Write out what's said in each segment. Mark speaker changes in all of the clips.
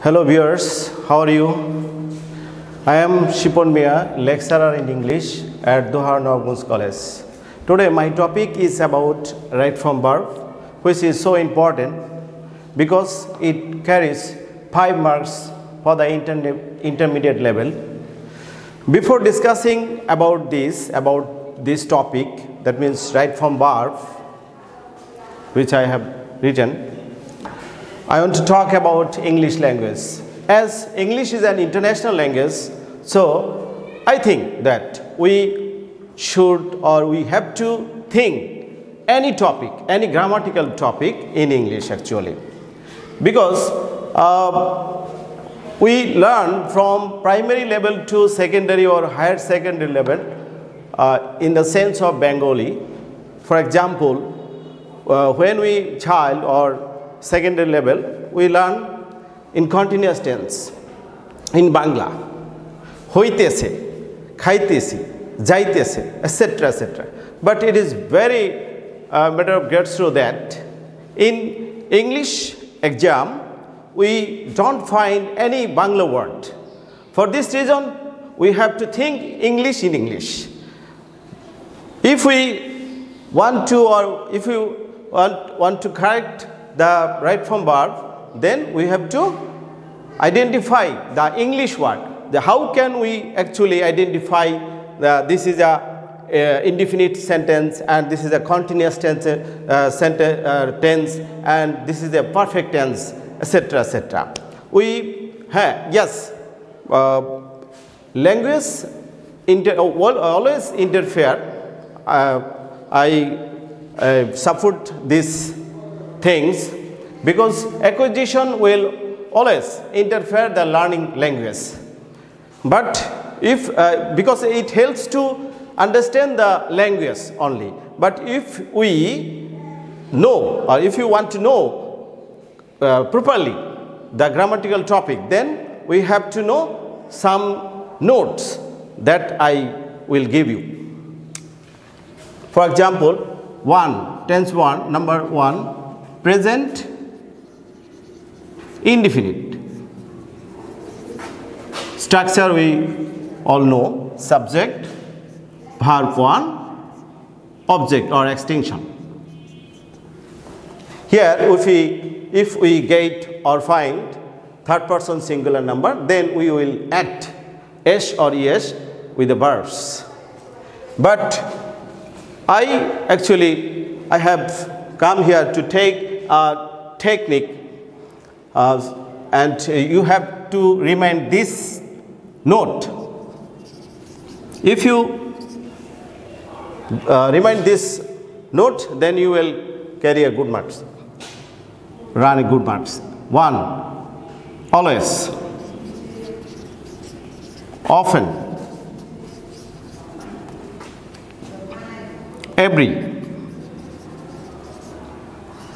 Speaker 1: Hello viewers, how are you? I am Shipon Mia, lecturer in English at Dohar-Nawabganj College. Today my topic is about right from verb, which is so important because it carries 5 marks for the intermediate level. Before discussing about this topic, that means right from verb, which I have written, I want to talk about English language. As English is an international language, so I think that we should or we have to think any topic, any grammatical topic in English actually. Because we learn from primary level to secondary or higher secondary level in the sense of Bengali. For example, when we child or secondary level, we learn in continuous tense in Bangla, hoitese, khaitesi, jaitese, etc., etc. But it is very matter of gets through that in English exam we don't find any Bangla word. For this reason, we have to think English in English. If we want to, or if you want to correct the right from verb, then we have to identify the English word. How can we actually identify this is a indefinite sentence and this is a continuous tense, tense and this is a perfect tense, etc., etc. We yes, language always interfere. I support this things because acquisition will always interfere the learning language. But if because it helps to understand the language only. But if we know or if you want to know properly the grammatical topic, then we have to know some notes that I will give you. For example, tense 1, number 1. Present indefinite. Structure we all know. Subject, verb 1, object or extinction. Here if we get or find third person singular number, then we will add s or es with the verbs. But I have come here to take a technique and you have to remind this note. If you remind this note, then you will carry a good marks, run a good marks. 1, always, often, every,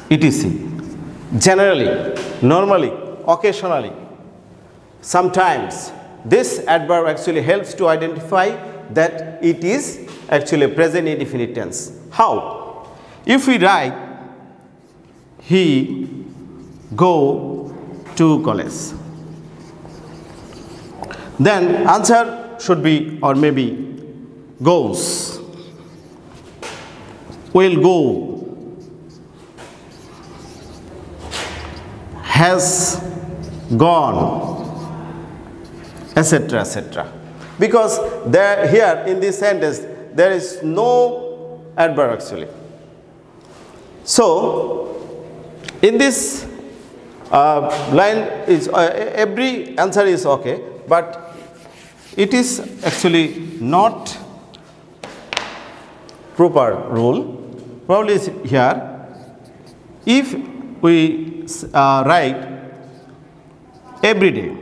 Speaker 1: etc. Generally, normally, occasionally, sometimes. This adverb actually helps to identify that it is actually present indefinite tense. How? If we write, he go to college, then answer should be or maybe goes, will go, has gone, etc., etc. Because there here in this sentence there is no adverb actually. So in this line is every answer is okay, but it is actually not proper rule. Probably is here. If we write every day,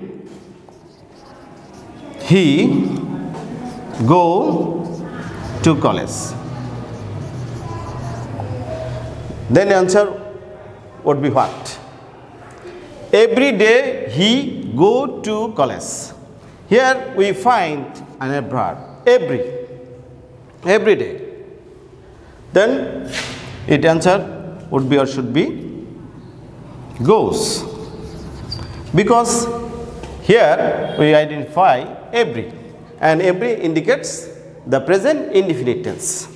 Speaker 1: he go to college, then answer would be what? Every day he go to college. Here we find an adverb, every day. Then its answer would be or should be goes. because here we identify every, and every indicates the present indefinite tense.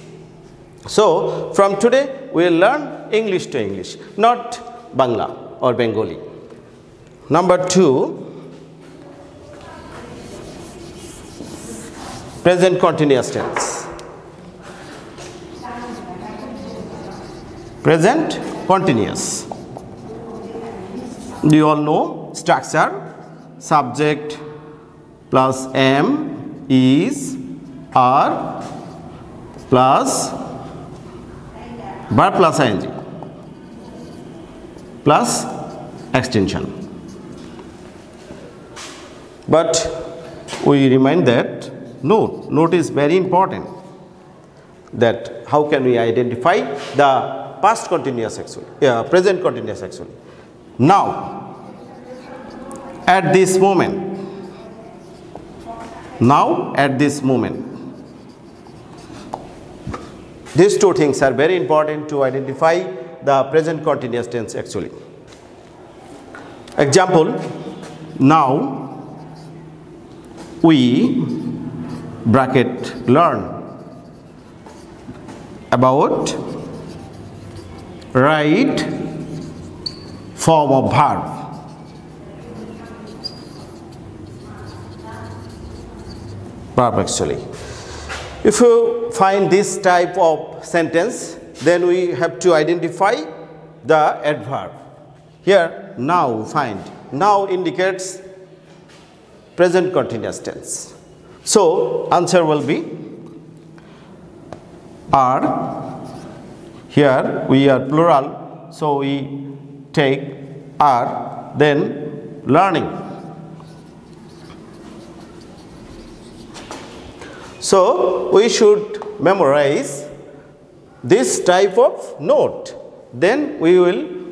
Speaker 1: So from today we will learn English to English, not Bangla or Bengali. Number 2, present continuous tense. Present continuous. You all know structure: subject plus am, is, are plus verb plus ing plus extension. But we remind that note is very important, that how can we identify the past continuous actually, present continuous actually. Now at this moment, these two things are very important to identify the present continuous tense actually. Example: now we bracket learn about right form of verb. Actually, if you find this type of sentence, then we have to identify the adverb. Here now, find now indicates present continuous tense. So answer will be are. Here we are plural, so we take are, then learning. So we should memorize this type of note, then we will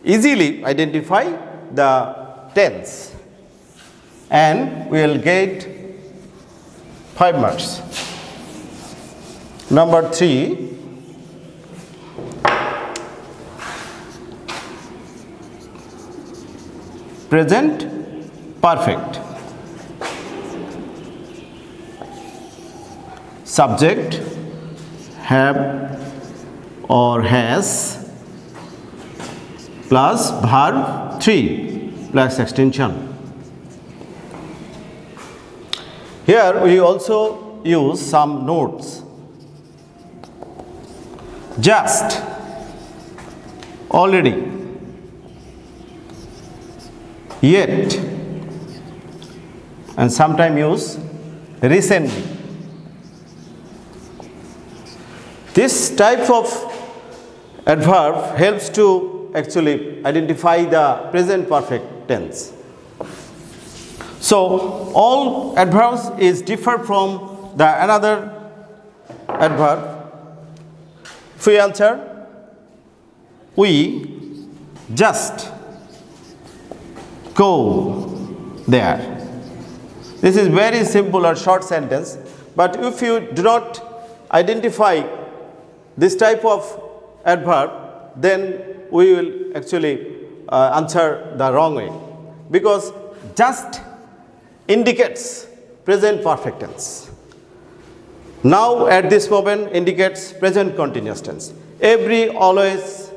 Speaker 1: easily identify the tense and we will get 5 marks. Number 3, present perfect. Subject have or has plus verb 3 plus extension. Here we also use some notes. Just, already, yet, and sometimes use recently. This type of adverb helps to actually identify the present perfect tense. So all adverbs is different from the another adverb. If we answer, we just go there. This is very simple or short sentence, but if you do not identify this type of adverb, then we will actually answer the wrong way, because just indicates present perfect tense. Now at this moment indicates present continuous tense. Every, always,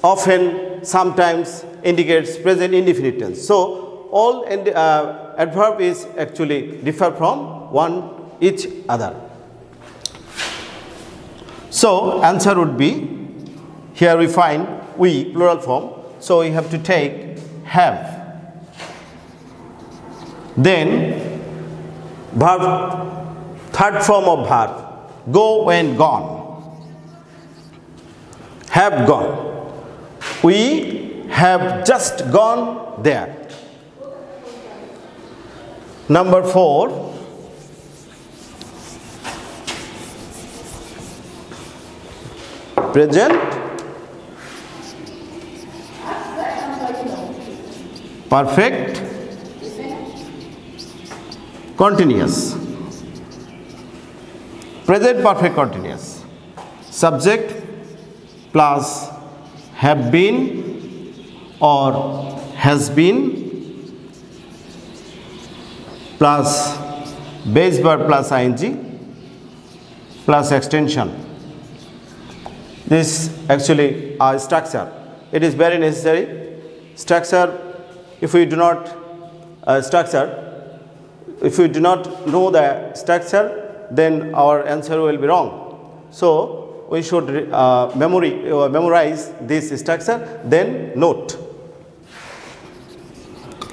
Speaker 1: often, sometimes indicates present indefinite tense. So all adverb is actually differ from one each other. So answer would be, here we find we plural form, so we have to take have. Then verb, third form of verb, go and gone. Have gone. We have just gone there. Number 4, present perfect continuous. Present perfect continuous. Subject plus have been or has been plus base verb plus ing plus extension. This actually a structure. It is very necessary. Structure, if we do not if we do not know the structure, then our answer will be wrong. So we should memorize this structure, then note.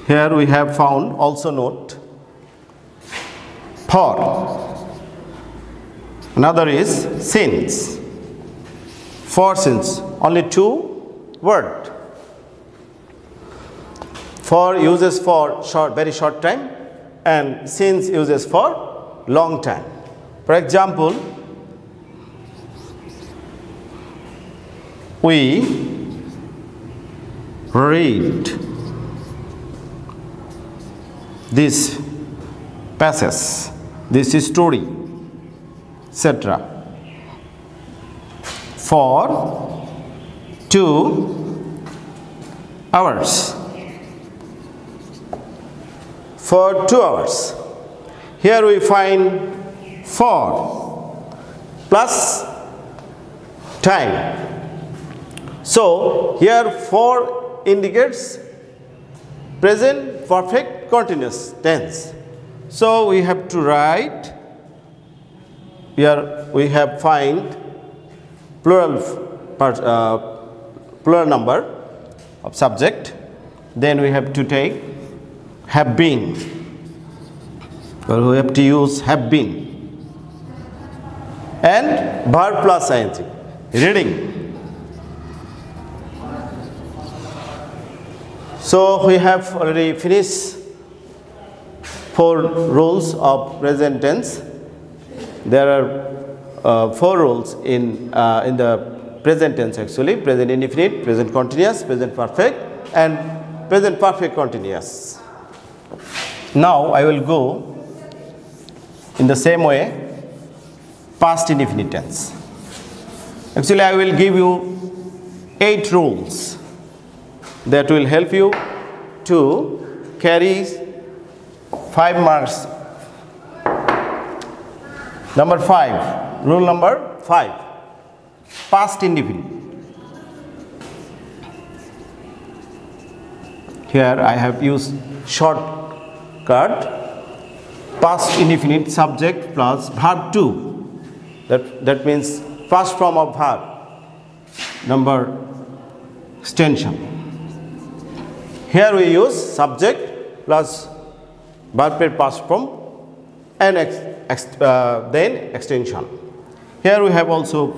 Speaker 1: Here we have found also note. For. Another is since. For since. Only two words. For uses for very short time, and since uses for long time. For example, we read this passage, this story, etc. for 2 hours. For 2 hours. Here we find for plus time. So here for indicates present perfect continuous tense. So we have to write, here we have find plural number of subject. Then we have to take have been, or we have to use have been, and verb plus ing, reading. So we have already finished 4 rules of present tense. There are 4 rules in the present tense actually: present indefinite, present continuous, present perfect, and present perfect continuous. Now I will go in the same way past indefinite tense. Actually I will give you 8 rules that will help you to carry 5 marks. Number 5, rule number 5, past indefinite. Here I have used shortcut past indefinite subject plus verb 2. That means first form of verb, number extension. Here we use subject plus verb past form and then extension. Here we have also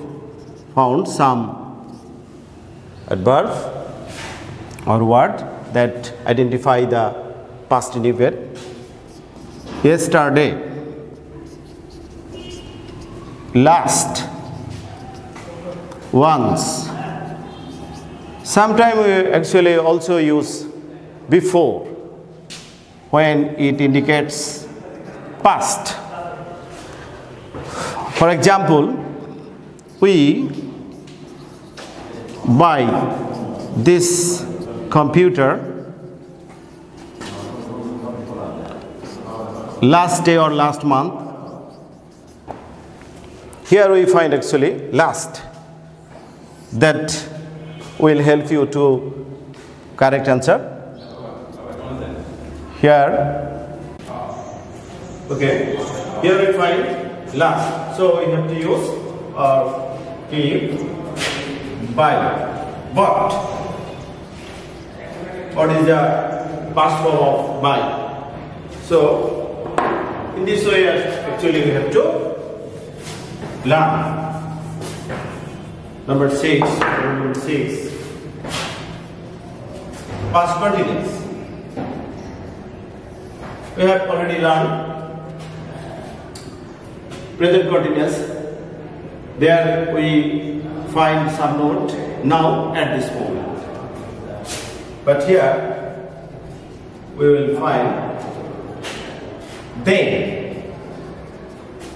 Speaker 1: found some adverb or word that identify the past indefinite. Yesterday, last, once. Sometimes we actually also use before when it indicates past. For example, we buy this computer last day or last month. Here we find actually last. That will help you to correct answer. Here, okay, here we find last. So we have to use or keep buy. But what is the past form of buy? So in this way actually we have to learn. Number 6, past continuous. We have already learned present continuous. There we find some note now at this moment. But here we will find then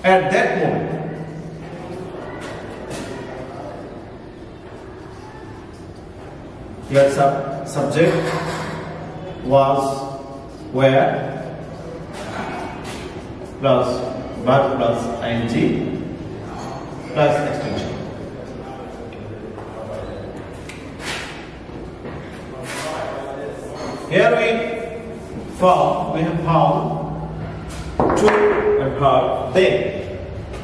Speaker 1: at that moment. Here subject was, were plus verb plus ing plus extension. Here we have found to and verb then,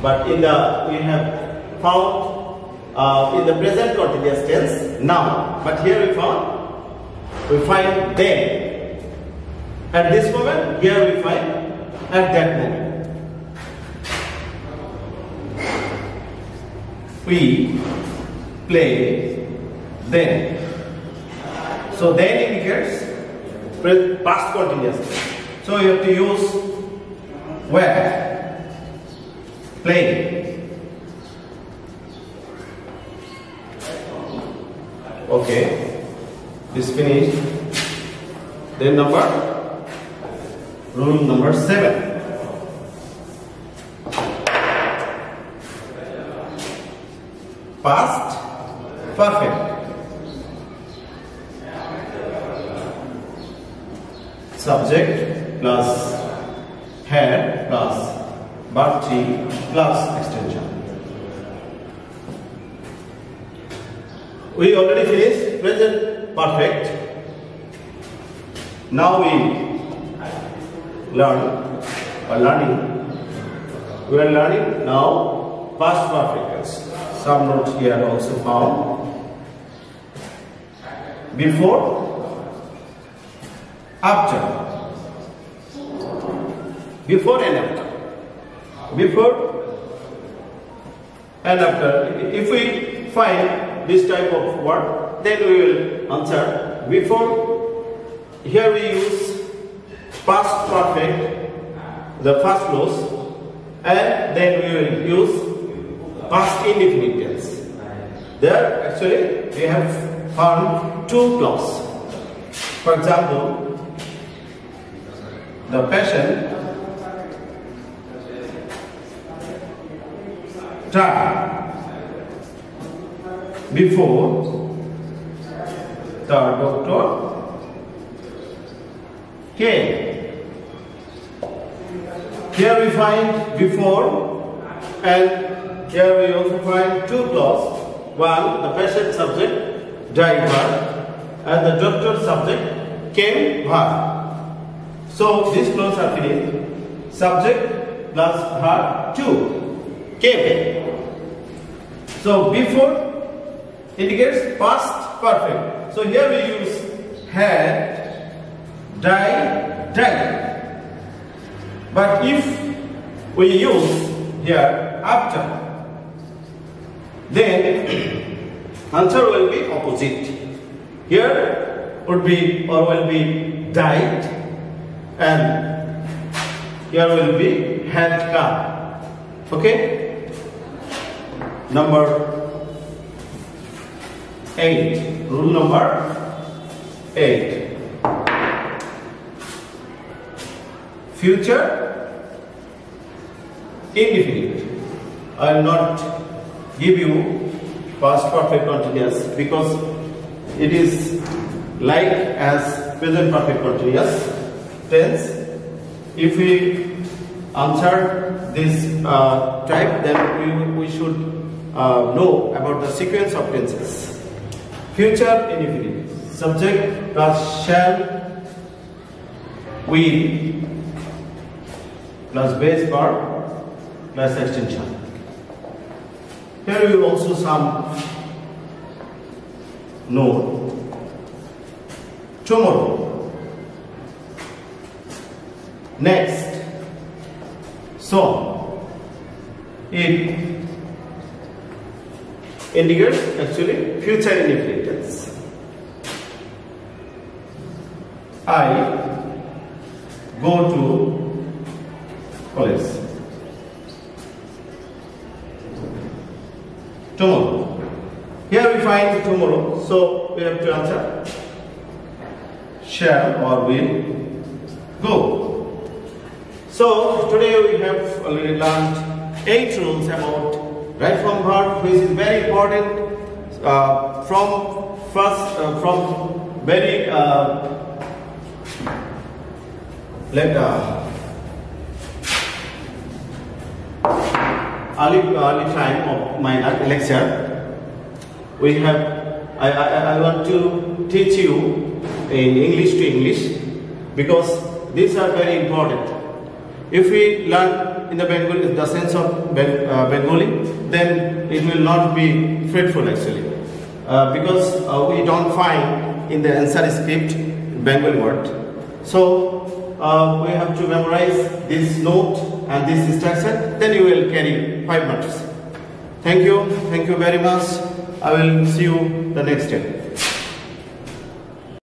Speaker 1: but we have found in the present continuous tense now, but here we find then. At this moment, here we find at that moment. We play then. So then indicates past continuous tense. So you have to use where, play. Okay, this finished. Then rule number 7. Past perfect. Subject plus had plus verb 3 plus extension. We already finished present perfect. Now we we are learning now past perfect. Some notes here also found. Before, after. Before and after. Before and after. If we find this type of word, then we will answer before. Here we use past perfect, the first clause, and then we will use past indefinite tense. There actually we have found two clauses. For example, the patient died before the doctor came. Here we find before, and here we also find two clauses. One, the patient subject died verb, and the doctor subject came verb. So these clauses are finished. Subject plus verb 2 came. So before indicates past perfect. So here we use had, died, died. But if we use here after, then answer will be opposite. Here would be or will be died, and here will be had come. Okay? Number 8. Rule number 8. Future indefinite. I will not give you past perfect continuous because it is like as present perfect continuous tense. If we answer this type, then we should know about the sequence of tenses. Future indefinite. Subject plus shall, will plus base verb plus extension. Here we will also some note. Tomorrow. Next. So it indicates actually future indefinite tense. I go to college tomorrow. Here we find tomorrow, so we have to answer shall or will go. So today we have already learned 8 rules about right from verb, which is very important from very Let early time of my lecture, we have. I want to teach you in English to English, because these are very important. If we learn in the Bengali, the sense of Bengali, then it will not be fruitful actually, because we don't find in the answer script Bengali word. So we have to memorize this note and this instruction, then you will carry 5 minutes. Thank you very much. I will see you the next day.